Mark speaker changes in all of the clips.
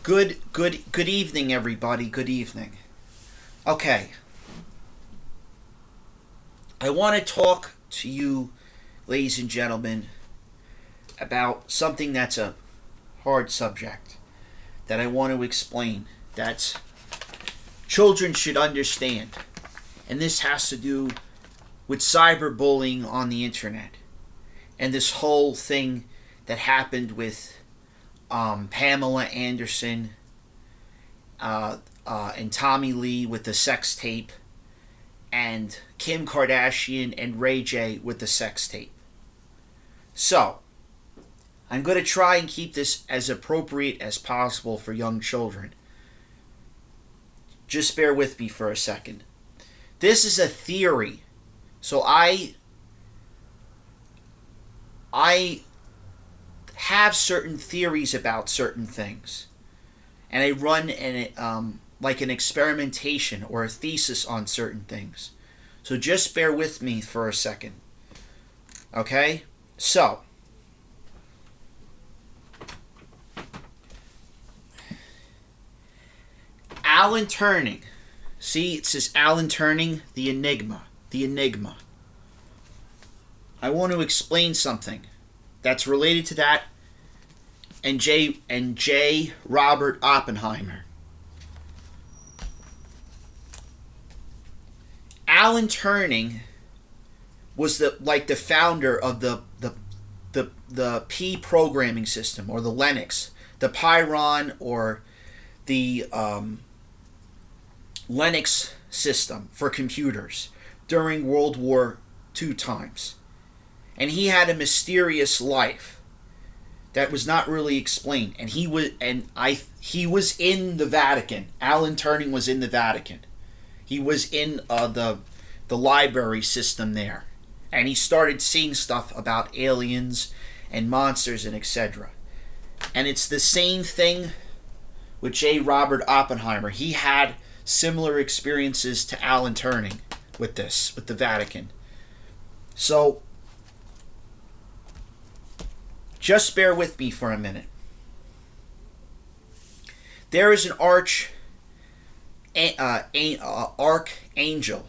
Speaker 1: Good evening, everybody. Good evening. Okay. I want to talk to you, ladies and gentlemen, about something that's a hard subject that I want to explain. That children should understand. And this has to do with cyberbullying on the internet. And this whole thing that happened with Pamela Anderson and Tommy Lee with the sex tape, and Kim Kardashian and Ray J with the sex tape. So, I'm going to try and keep this as appropriate as possible for young children. Just bear with me for a second. This is a theory. So I have certain theories about certain things, and I run like an experimentation or a thesis on certain things. So just bear with me for a second. Okay? So, Alan Turing. See, it says Alan Turing, the Enigma. The Enigma. I want to explain something that's related to that and J. Robert Oppenheimer. Alan Turing was the founder of the P programming system, or the Linux, the Pyron, or the Linux system for computers during World War II times. And he had a mysterious life that was not really explained. And he was in the Vatican. Alan Turing was in the Vatican. He was in the library system there. And he started seeing stuff about aliens and monsters and etc. And it's the same thing with J. Robert Oppenheimer. He had similar experiences to Alan Turing with the Vatican. So, just bear with me for a minute. There is an archangel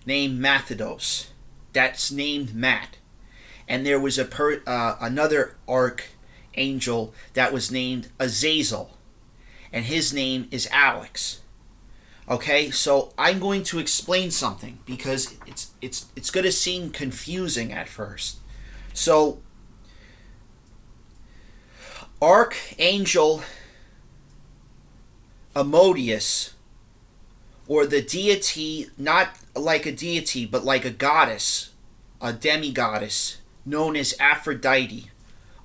Speaker 1: named Mathados that's named Matt, and there was another archangel that was named Azazel, and his name is Alex. Okay, so I'm going to explain something because it's going to seem confusing at first. So, Archangel Ammonius, or the deity, not like a deity, but like a goddess, a demigoddess, known as Aphrodite,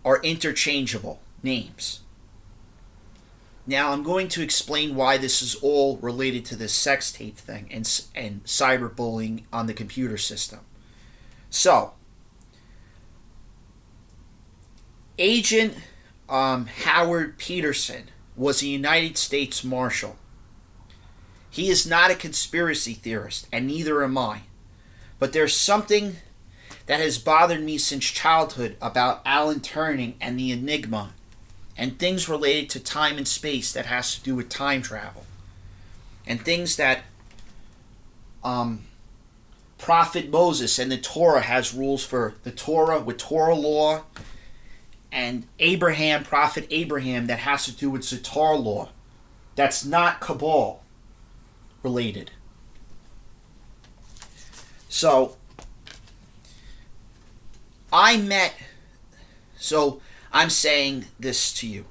Speaker 1: are interchangeable names. Now, I'm going to explain why this is all related to this sex tape thing and cyberbullying on the computer system. So, Agent Howard Peterson was a United States Marshal. He is not a conspiracy theorist, and neither am I. But there's something that has bothered me since childhood about Alan Turing and the Enigma, and things related to time and space that has to do with time travel, and things that Prophet Moses and the Torah has rules for the Torah with Torah law, and Prophet Abraham, that has to do with Zatar law. That's not Cabal related. So, I'm saying this to you.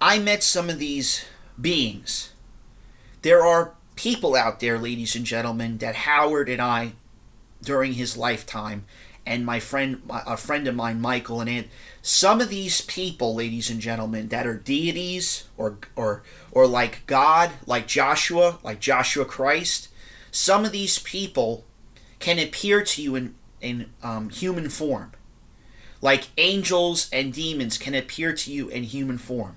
Speaker 1: I met some of these beings. There are people out there, ladies and gentlemen, that Howard and I, during his lifetime, and a friend of mine, Michael, and Aunt, some of these people, ladies and gentlemen, that are deities or like God, like Joshua Christ, some of these people can appear to you in human form. Like angels and demons can appear to you in human form.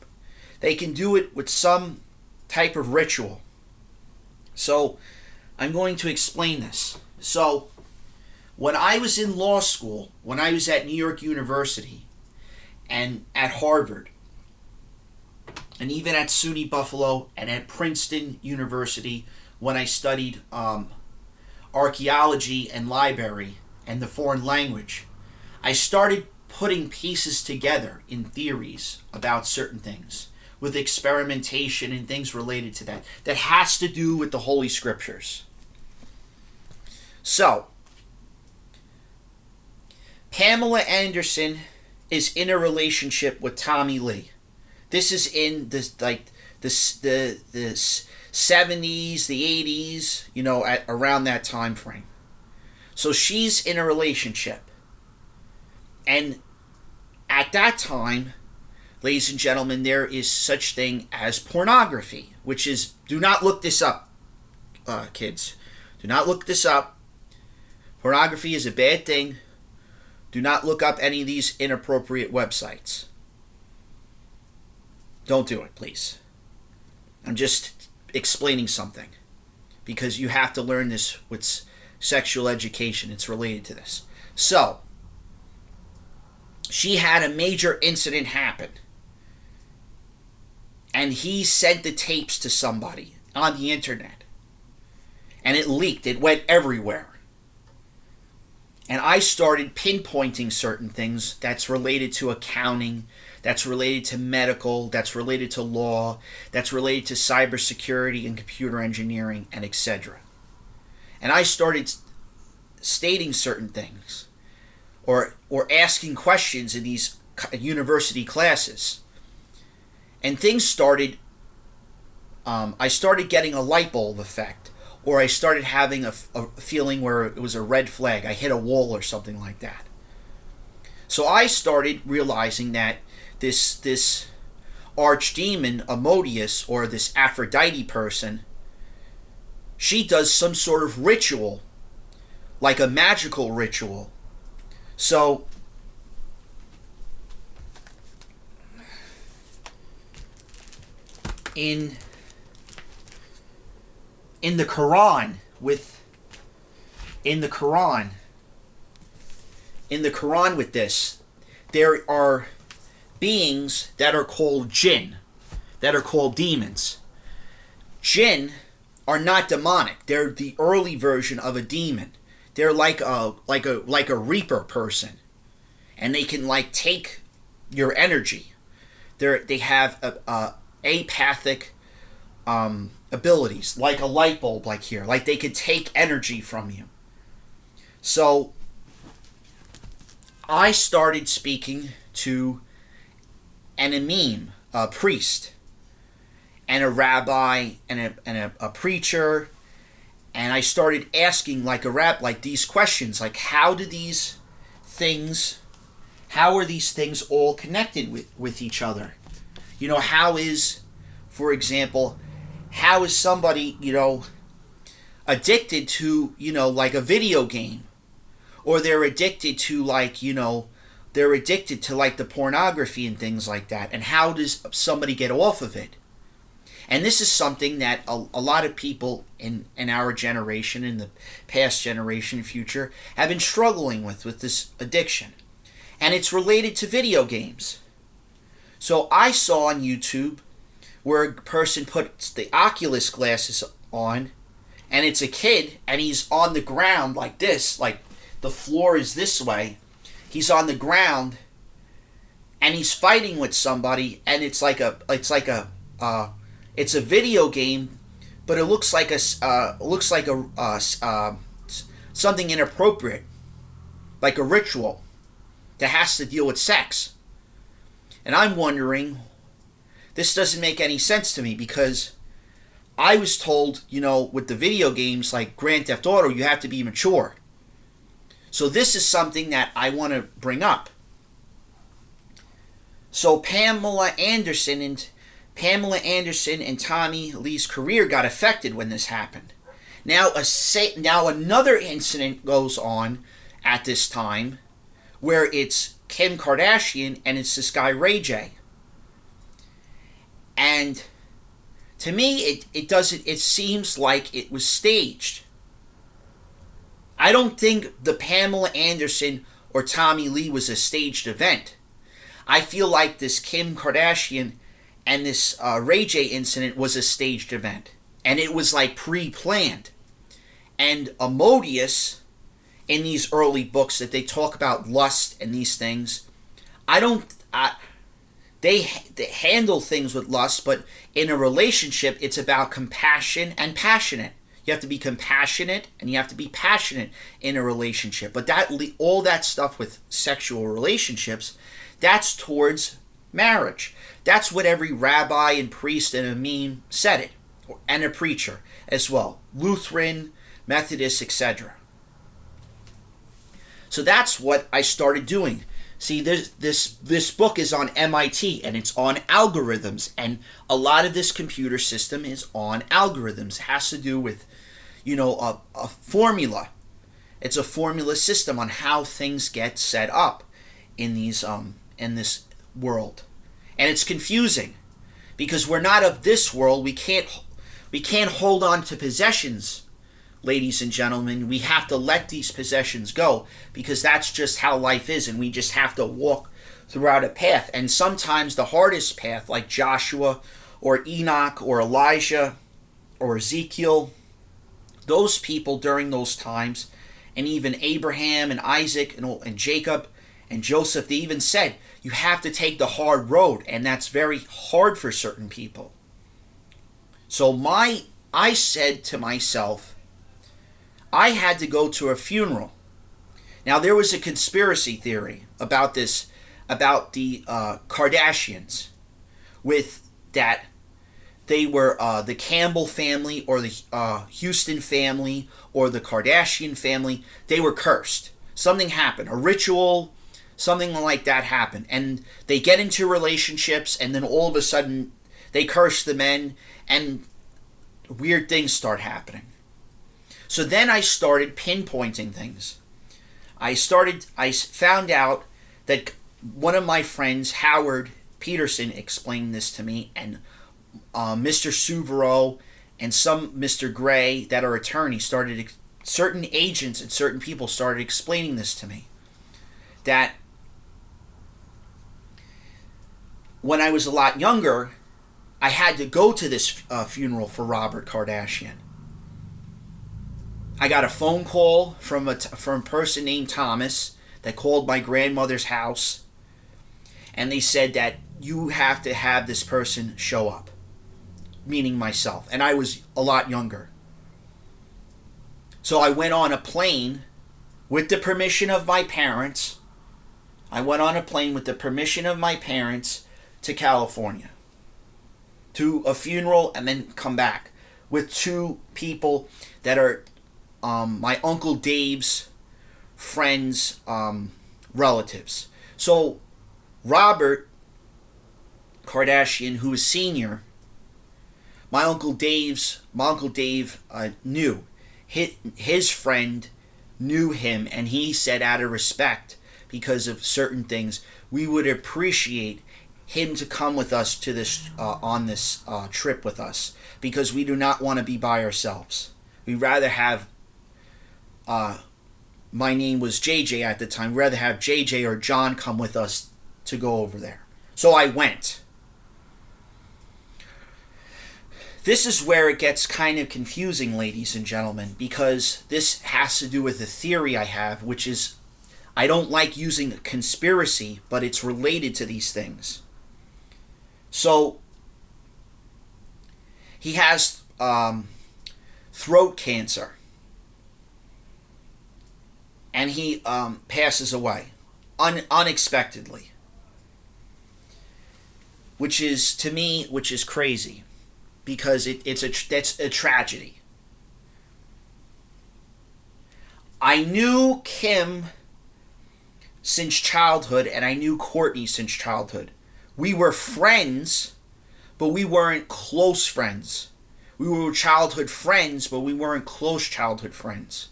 Speaker 1: They can do it with some type of ritual. So, I'm going to explain this. So, when I was in law school, when I was at New York University and at Harvard, and even at SUNY Buffalo and at Princeton University when I studied archaeology and library and the foreign language, I started putting pieces together in theories about certain things with experimentation and things related to that that has to do with the Holy Scriptures. So, Pamela Anderson is in a relationship with Tommy Lee. This is in the 70s, the 80s, at around that time frame. So she's in a relationship. And at that time, ladies and gentlemen, there is such thing as pornography, which is, do not look this up, kids. Do not look this up. Pornography is a bad thing. Do not look up any of these inappropriate websites. Don't do it, please. I'm just explaining something because you have to learn this with sexual education. It's related to this. So, she had a major incident happen. And he sent the tapes to somebody on the internet. And it leaked. It went everywhere. And I started pinpointing certain things that's related to accounting, that's related to medical, that's related to law, that's related to cybersecurity and computer engineering, and etc. And I started stating certain things or asking questions in these university classes. And things started, I started getting a light bulb effect. Or I started having a feeling where it was a red flag. I hit a wall or something like that. So I started realizing that this archdemon, Amodius, or this Aphrodite person, she does some sort of ritual, like a magical ritual. So in the Quran with this, there are beings that are called jinn, that are called demons. Jinn are not demonic. They're the early version of a demon. They're like a reaper person, and they can take your energy. They have apathic abilities, like a light bulb, like here, like they could take energy from you. So I started speaking to an imam, a priest, and a rabbi, and a preacher, and I started asking these questions, like how are these things all connected with each other? How is, for example, how is somebody, addicted to, a video game? Or they're addicted to, the pornography and things like that. And how does somebody get off of it? And this is something that a lot of people in our generation, in the past generation, future, have been struggling with this addiction. And it's related to video games. So I saw on YouTube where a person puts the Oculus glasses on, and it's a kid, and he's on the ground like this, like the floor is this way. He's on the ground, and he's fighting with somebody, and it's a video game, but it looks like something inappropriate, like a ritual that has to deal with sex. And I'm wondering, this doesn't make any sense to me, because I was told, with the video games like Grand Theft Auto, you have to be mature. So this is something that I want to bring up. So Pamela Anderson and Tommy Lee's career got affected when this happened. Now another incident goes on at this time where it's Kim Kardashian and it's this guy Ray J. And to me, it seems like it was staged. I don't think the Pamela Anderson or Tommy Lee was a staged event. I feel like this Kim Kardashian And this Ray J incident was a staged event. And it was like pre-planned. And Amodius, in these early books that they talk about lust and these things, they handle things with lust, but in a relationship, it's about compassion and passionate. You have to be compassionate and you have to be passionate in a relationship. But all that stuff with sexual relationships, that's towards marriage. That's what every rabbi and priest and imam said it, and a preacher as well, Lutheran, Methodist, etc. So that's what I started doing. See, this book is on MIT, and it's on algorithms, and a lot of this computer system is on algorithms. It has to do with, a formula. It's a formula system on how things get set up in this world, and it's confusing because we're not of this world. We can't hold on to possessions. Ladies and gentlemen, we have to let these possessions go because that's just how life is, and we just have to walk throughout a path. And sometimes the hardest path, like Joshua or Enoch or Elijah or Ezekiel, those people during those times, and even Abraham and Isaac and Jacob and Joseph, they even said, you have to take the hard road, and that's very hard for certain people. So I said to myself, I had to go to a funeral. Now, there was a conspiracy theory about this, about the Kardashians, with that they were the Campbell family or the Houston family or the Kardashian family. They were cursed. Something happened, a ritual, something like that happened. And they get into relationships, and then all of a sudden they curse the men, and weird things start happening. So then I started pinpointing things. I found out that one of my friends, Howard Peterson, explained this to me, and Mr. Suvereau and some Mr. Gray that are attorneys certain agents and certain people started explaining this to me. That when I was a lot younger, I had to go to this funeral for Robert Kardashian. I got a phone call from a person named Thomas that called my grandmother's house, and they said that you have to have this person show up, meaning myself, and I was a lot younger. So I went on a plane with the permission of my parents. I went on a plane with the permission of my parents to California, to a funeral, and then come back with two people that are my Uncle Dave's friends' relatives. So Robert Kardashian, who was senior, my Uncle Dave knew. His friend knew him, and he said out of respect, because of certain things, we would appreciate him to come with us to this on this trip with us, because we do not want to be by ourselves. We'd rather have my name was JJ at the time. We'd rather have JJ or John come with us to go over there. So I went. This is where it gets kind of confusing, ladies and gentlemen, because this has to do with a theory I have, which is I don't like using conspiracy, but it's related to these things. So he has throat cancer, and he passes away unexpectedly, which is, to me, crazy, because that's a tragedy. I knew Kim since childhood, and I knew Courtney since childhood. We were friends, but we weren't close friends. We were childhood friends, but we weren't close childhood friends.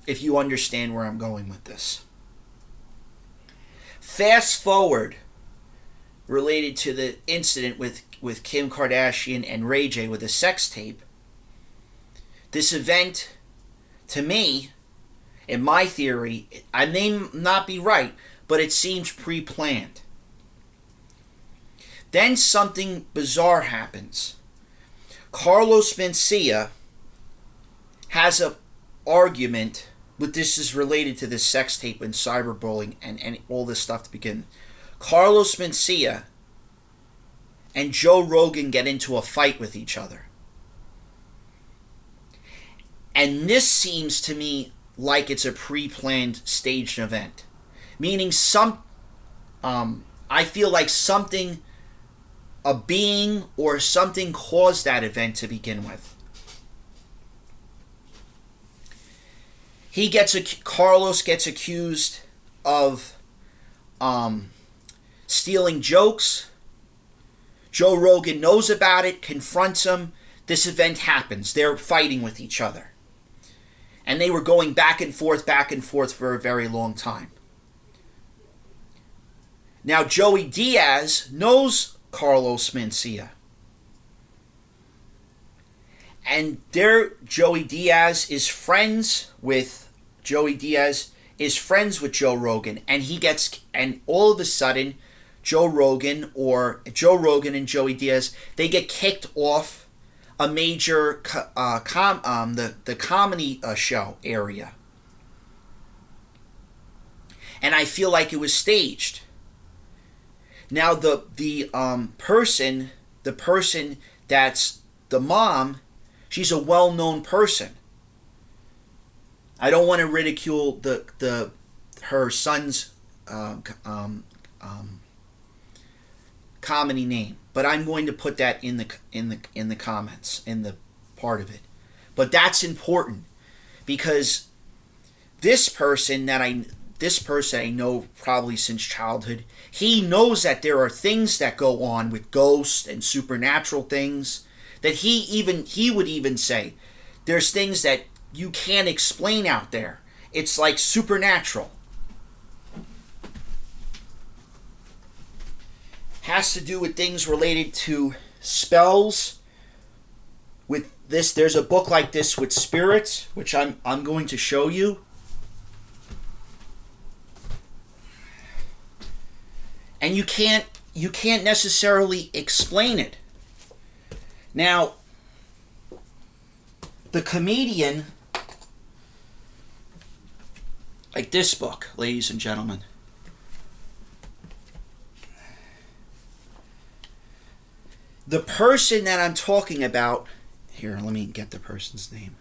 Speaker 1: If you understand where I'm going with this. Fast forward, related to the incident with Kim Kardashian and Ray J with a sex tape. This event, to me, in my theory, I may not be right, but it seems pre-planned. Then something bizarre happens. Carlos Mencia has an argument, but this is related to this sex tape and cyberbullying and all this stuff to begin. Carlos Mencia and Joe Rogan get into a fight with each other. And this seems to me like it's a pre-planned staged event. Meaning I feel like something, a being or something caused that event to begin with. Carlos gets accused of stealing jokes. Joe Rogan knows about it, confronts him. This event happens. They're fighting with each other. And they were going back and forth for a very long time. Now, Joey Diaz knows Carlos Mencia. And Joey Diaz is friends with Joe Rogan. And all of a sudden, Joe Rogan and Joey Diaz, they get kicked off a major the comedy show area. And I feel like it was staged. Now the person that's the mom, she's a well-known person. I don't want to ridicule her son's comedy name, but I'm going to put that in the comments, in the part of it. But that's important because this person I know probably since childhood, he knows that there are things that go on with ghosts and supernatural things that he would even say there's things that you can't explain out there. It's like supernatural. Has to do with things related to spells. With this, there's a book like this with spirits, which I'm going to show you. And you can't necessarily explain it. Now, the comedian, like this book, ladies and gentlemen. The person that I'm talking about, here, let me get the person's name.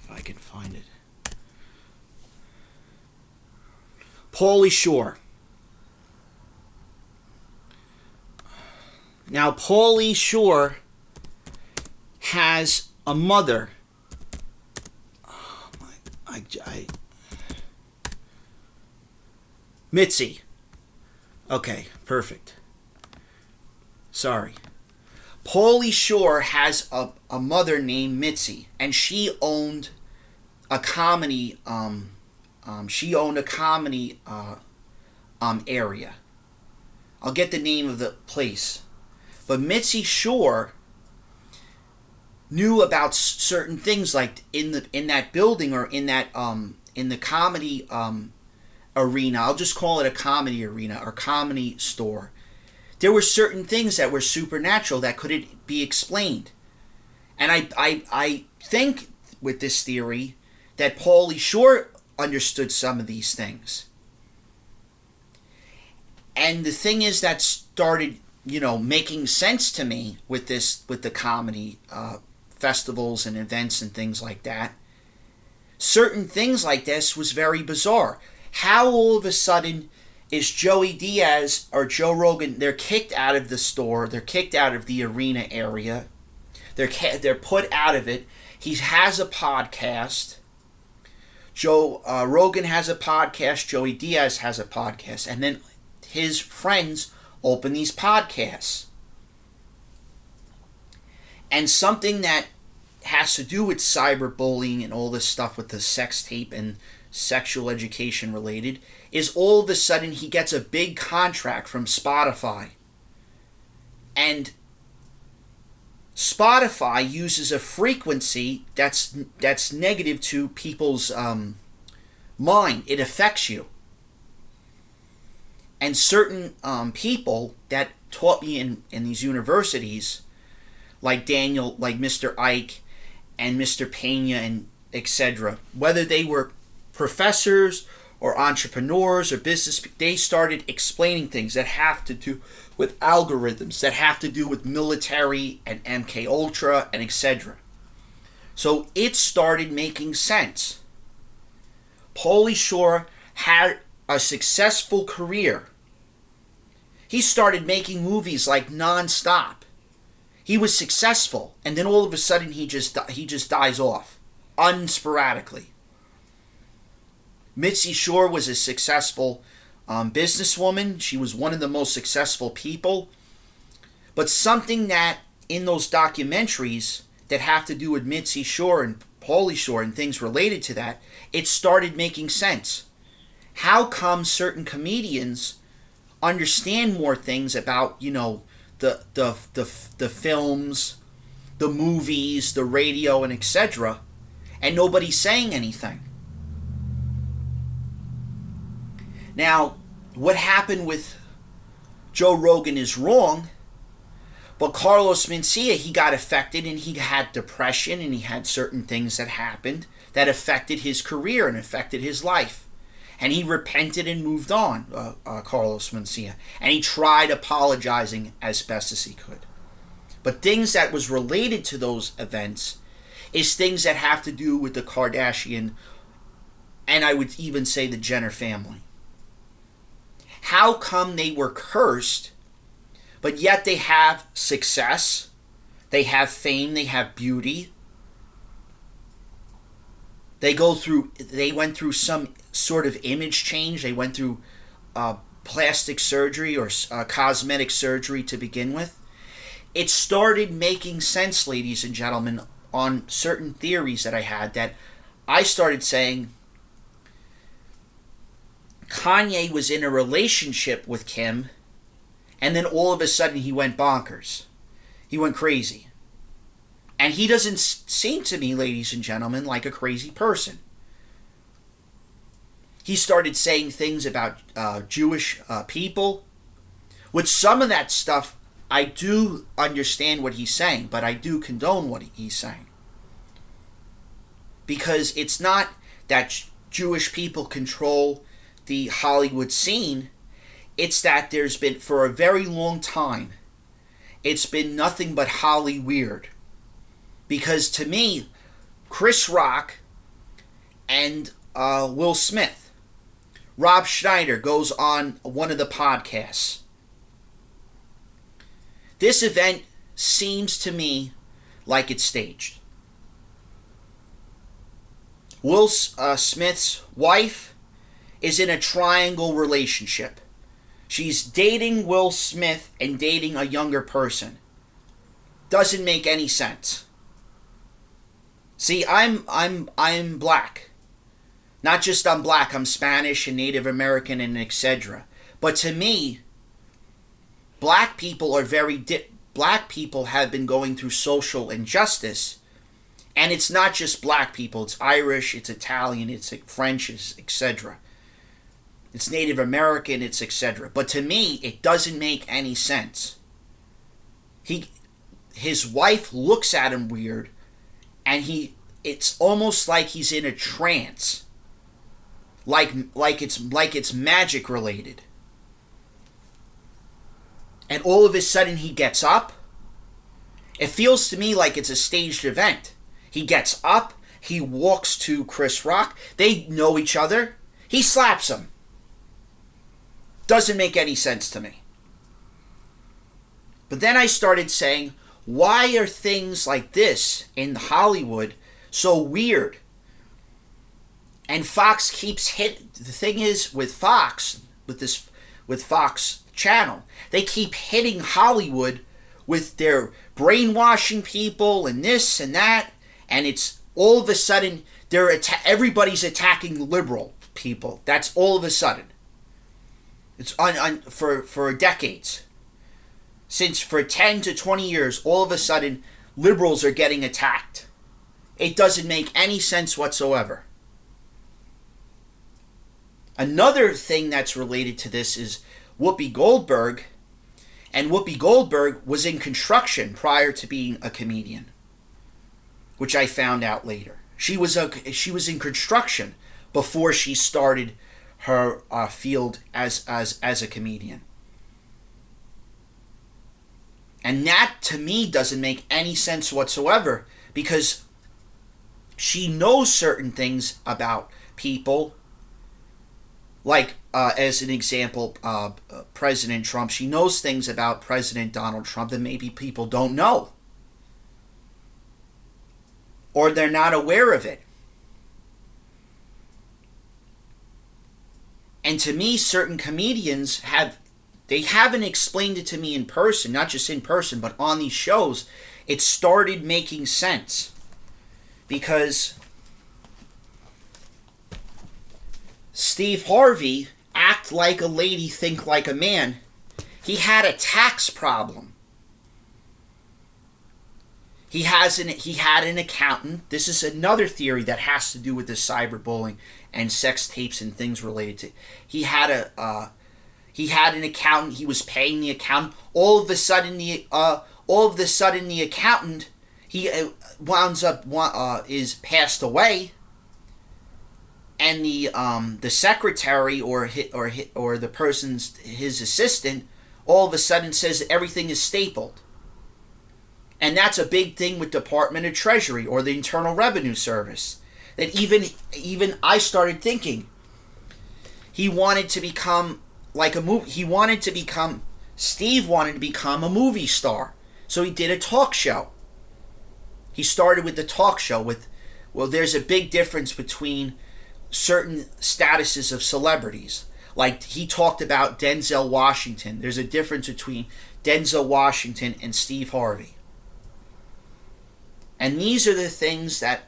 Speaker 1: I can find it. Pauly Shore. Now, Pauly Shore has a mother. Mitzi. Okay, perfect. Sorry. Pauly Shore has a mother named Mitzi, and she owned a comedy area. I'll get the name of the place. But Mitzi Shore knew about certain things, like in that building or in the comedy arena. I'll just call it a comedy arena or comedy store. There were certain things that were supernatural that couldn't be explained. And I think with this theory that Pauly Shore understood some of these things. And the thing is that started, making sense to me with the comedy festivals and events and things like that. Certain things like this was very bizarre. How all of a sudden is Joey Diaz or Joe Rogan, they're kicked out of the store, they're kicked out of the arena area, they're put out of it. He has a podcast, Joe Rogan has a podcast. Joey Diaz has a podcast. And then his friends open these podcasts. And something that has to do with cyberbullying and all this stuff with the sex tape and sexual education related is all of a sudden he gets a big contract from Spotify. And Spotify uses a frequency that's negative to people's mind. It affects you. And certain people that taught me in these universities, like Daniel, like Mr. Ike and Mr. Pena and etc., whether they were professors or entrepreneurs or business, they started explaining things that have to do with algorithms, that have to do with military and MK Ultra and etc. So it started making sense. Pauly Shore had a successful career. He started making movies like nonstop. He was successful, and then all of a sudden he just dies off, unsporadically. Mitzi Shore was a successful businesswoman. She was one of the most successful people. But something that in those documentaries that have to do with Mitzi Shore and Pauly Shore and things related to that, it started making sense. How come certain comedians understand more things about, the films, the movies, the radio, and etc., and nobody's saying anything? Now, what happened with Joe Rogan is wrong, but Carlos Mencia, he got affected and he had depression and he had certain things that happened that affected his career and affected his life. And he repented and moved on, Carlos Mencia. And he tried apologizing as best as he could. But things that was related to those events is things that have to do with the Kardashian, and I would even say the Jenner family. How come they were cursed, but yet they have success, they have fame, they have beauty? They went through some sort of image change. They went through plastic surgery or cosmetic surgery to begin with. It started making sense, ladies and gentlemen, on certain theories that I had, that I started saying Kanye was in a relationship with Kim, and then all of a sudden he went bonkers. He went crazy. And he doesn't seem to me, ladies and gentlemen, like a crazy person. He started saying things about Jewish people, which some of that stuff, I do understand what he's saying, but I do condone what he's saying. Because it's not that Jewish people control the Hollywood scene, it's that there's been, for a very long time, it's been nothing but Holly weird. Because to me, Chris Rock and Will Smith, Rob Schneider goes on one of the podcasts. This event seems to me like it's staged. Will Smith's wife is in a triangle relationship. She's dating Will Smith and dating a younger person. Doesn't make any sense. See, I'm black. Not just I'm black, I'm Spanish and Native American and etc. But to me, black people have been going through social injustice. And it's not just black people, it's Irish, it's Italian, it's French, it's etc. It's Native American, it's etc. But to me, it doesn't make any sense. His wife looks at him weird, and it's almost like he's in a trance. Like it's magic related. And all of a sudden he gets up. It feels to me like it's a staged event. He gets up, he walks to Chris Rock, they know each other, he slaps him. Doesn't make any sense to me. But then I started saying, why are things like this in Hollywood so weird? And Fox keeps the thing is with Fox, with Fox channel, they keep hitting Hollywood with their brainwashing people and this and that, and it's all of a sudden everybody's attacking liberal people. That's all of a sudden. It's for decades. Since for 10 to 20 years, all of a sudden, liberals are getting attacked. It doesn't make any sense whatsoever. Another thing that's related to this is Whoopi Goldberg. And Whoopi Goldberg was in construction prior to being a comedian, which I found out later. She was in construction before she started her field as a comedian. And that, to me, doesn't make any sense whatsoever, because she knows certain things about people. Like, as an example, President Trump. She knows things about President Donald Trump that maybe people don't know. Or they're not aware of it. And to me, certain comedians they haven't explained it to me in person, not just in person, but on these shows. It started making sense. Because Steve Harvey, act like a lady, think like a man. He had a tax problem. He had an accountant. This is another theory that has to do with the cyberbullying and sex tapes and things related to. He had an accountant. He was paying the accountant. All of a sudden, the accountant is passed away, and the secretary or the person's his assistant all of a sudden says everything is stapled. And that's a big thing with Department of Treasury or the Internal Revenue Service. That even I started thinking he wanted to become like a movie. Steve wanted to become a movie star. So he did a talk show. He started with the talk show there's a big difference between certain statuses of celebrities. Like he talked about Denzel Washington. There's a difference between Denzel Washington and Steve Harvey. And these are the things that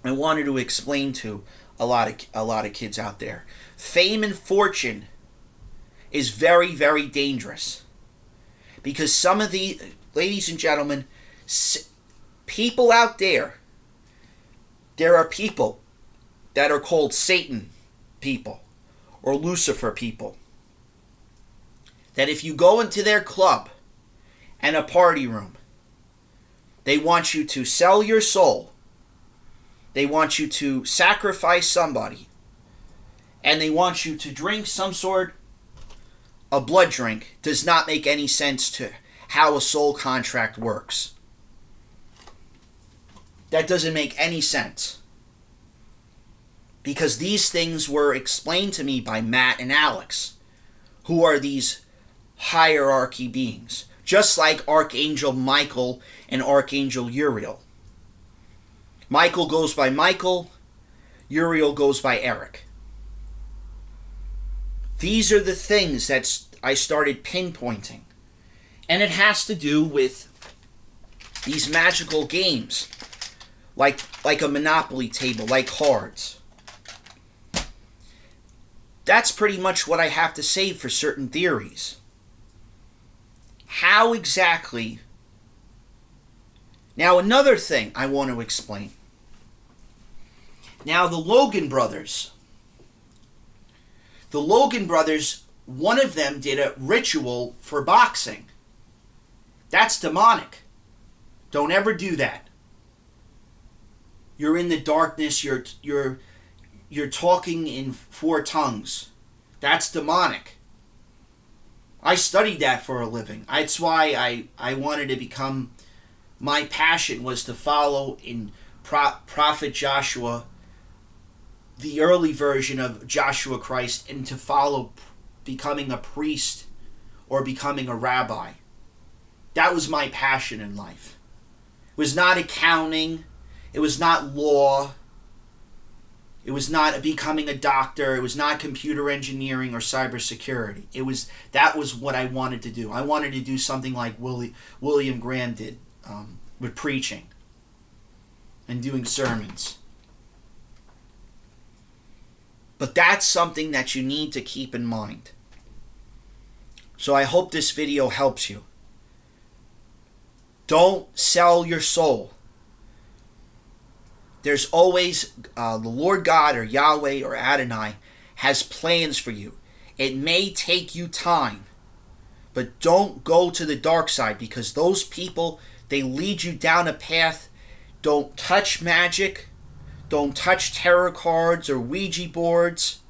Speaker 1: I wanted to explain to a lot of kids out there. Fame and fortune is very, very dangerous. Because some of the, ladies and gentlemen, people out there are people that are called Satan people or Lucifer people. That if you go into their club and a party room, they want you to sell your soul. They want you to sacrifice somebody. And they want you to drink some sort of blood drink. Does not make any sense to how a soul contract works. That doesn't make any sense. Because these things were explained to me by Matt and Alex, who are these hierarchy beings. Just like Archangel Michael and Archangel Uriel. Michael goes by Michael, Uriel goes by Eric. These are the things that I started pinpointing. And it has to do with these magical games. Like a Monopoly table, like cards. That's pretty much what I have to say for certain theories. How exactly? Now, another thing I want to explain. Now, the Logan brothers, one of them did a ritual for boxing. That's demonic. Don't ever do that. You're in the darkness. You're talking in four tongues. That's demonic. I studied that for a living. That's why I wanted to become, my passion was to follow in Prophet Joshua, the early version of Joshua Christ, and to follow becoming a priest or becoming a rabbi. That was my passion in life. It was not accounting. It was not law. It was not becoming a doctor. It was not computer engineering or cybersecurity. That was what I wanted to do. I wanted to do something like William Graham did with preaching and doing sermons. But that's something that you need to keep in mind. So I hope this video helps you. Don't sell your soul. There's always the Lord God or Yahweh or Adonai has plans for you. It may take you time, but don't go to the dark side, because those people, they lead you down a path. Don't touch magic. Don't touch tarot cards or Ouija boards.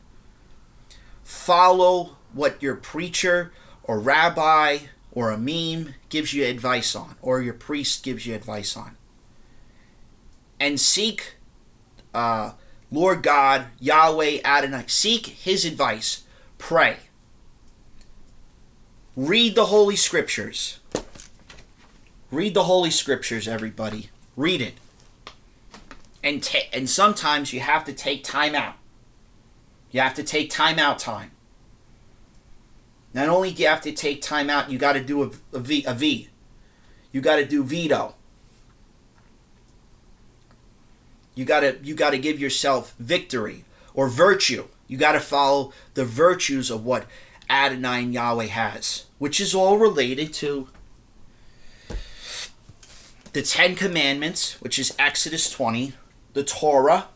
Speaker 1: Follow what your preacher or rabbi or a meme gives you advice on, or your priest gives you advice on. And seek Lord God, Yahweh, Adonai. Seek His advice. Pray. Read the Holy Scriptures. Read the Holy Scriptures, everybody. Read it. And sometimes you have to take time out. You have to take time out time. Not only do you have to take time out, you got to do a V. You got to do veto. You got to give yourself victory or virtue. You got to follow the virtues of what Adonai and Yahweh has, which is all related to the 10 Commandments, which is Exodus 20, the Torah,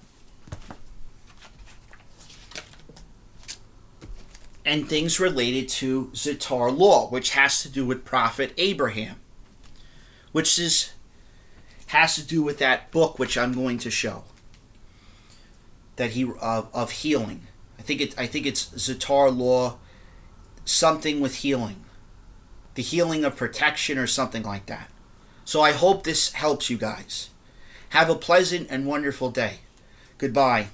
Speaker 1: and things related to Zatar law, which has to do with Prophet Abraham, which has to do with that book which I'm going to show, that of healing. I think it's Zatar law, something with healing, the healing of protection or something like that. So I hope this helps you guys. Have a pleasant and wonderful day. Goodbye.